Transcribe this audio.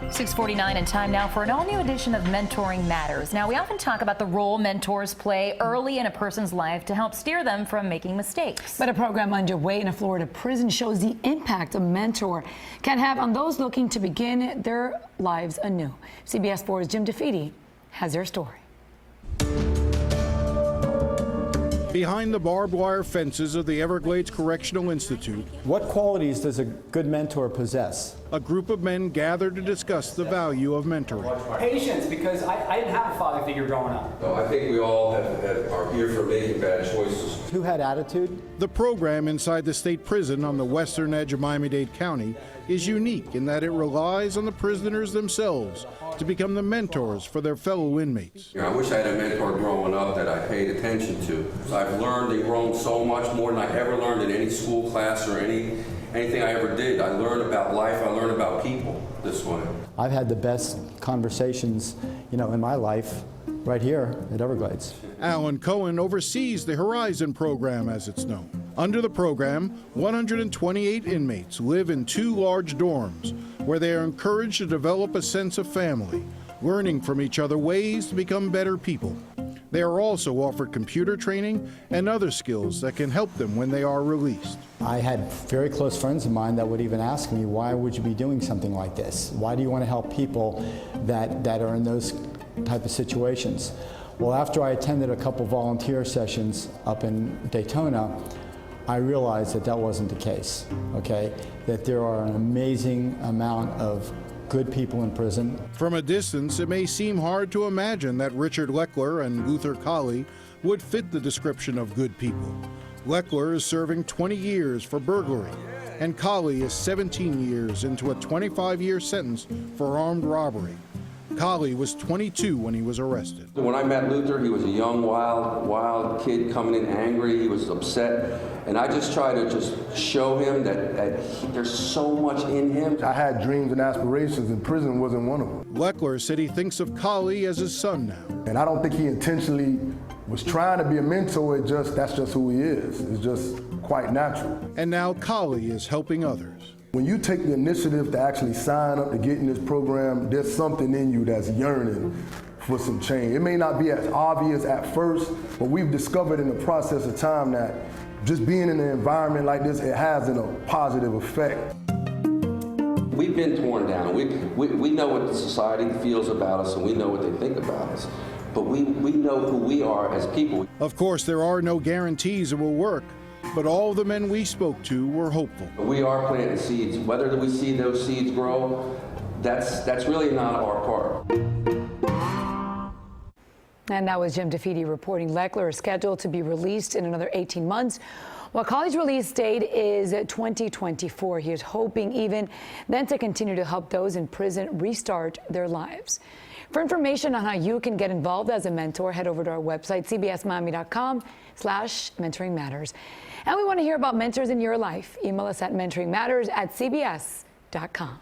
6:49 and time now for an all-new edition of Mentoring Matters. Now, we often talk about the role mentors play early in a person's life to help steer them from making mistakes. But a program underway in a Florida prison shows the impact a mentor can have on those looking to begin their lives anew. CBS 4's DeFede has their story. Behind the barbed wire fences of the Everglades Correctional Institute, what qualities does a good mentor possess? A group of men gathered to discuss the value of mentoring. Patience, because I didn't have a father figure growing up. No, I think we all are here for making bad choices. Who had attitude? The program inside the state prison on the western edge of Miami-Dade County is unique in that it relies on the prisoners themselves to become the mentors for their fellow inmates. I wish I had a mentor growing up that I paid attention to. I've learned and grown so much more than I ever learned in any school class or anything I ever did. I learned about life, I learned about people this way. I've had the best conversations, in my life right here at Everglades. Alan Cohen oversees the Horizon program, as it's known. Under the program, 128 inmates live in 2 large dorms where they are encouraged to develop a sense of family, learning from each other ways to become better people. They are also offered computer training and other skills that can help them when they are released. I had very close friends of mine that would even ask me, why would you be doing something like this? Why do you want to help people that are in those type of situations? Well, after I attended a couple volunteer sessions up in Daytona, I realized that wasn't the case, okay? That there are an amazing amount of good people in prison. From a distance, it may seem hard to imagine that Richard Leckler and Luther Colley would fit the description of good people. Leckler is serving 20 years for burglary, and Colley is 17 years into a 25-year sentence for armed robbery. Colley was 22 when he was arrested. When I met Luther, he was a young, wild kid coming in angry. He was upset. And I just tried to just show him that there's so much in him. I had dreams and aspirations, and prison wasn't one of them. Leckler said he thinks of Colley as his son now. And I don't think he intentionally was trying to be a mentor. That's just who he is. It's just quite natural. And now Colley is helping others. When you take the initiative to actually sign up to get in this program, there's something in you that's yearning for some change. It may not be as obvious at first, but we've discovered in the process of time that just being in an environment like this, it has a positive effect. We've been torn down. We know what the society feels about us, and we know what they think about us. But we know who we are as people. Of course, there are no guarantees it will work, but all the men we spoke to were hopeful. We are planting seeds. Whether we see those seeds grow, that's really not our part. And that was DeFede reporting. Leckler is scheduled to be released in another 18 months. While Colley's release date is 2024, he is hoping even then to continue to help those in prison restart their lives. For information on how you can get involved as a mentor, head over to our website, cbsmiami.com/mentoringmatters. And we want to hear about mentors in your life. Email us at mentoringmatters@cbs.com.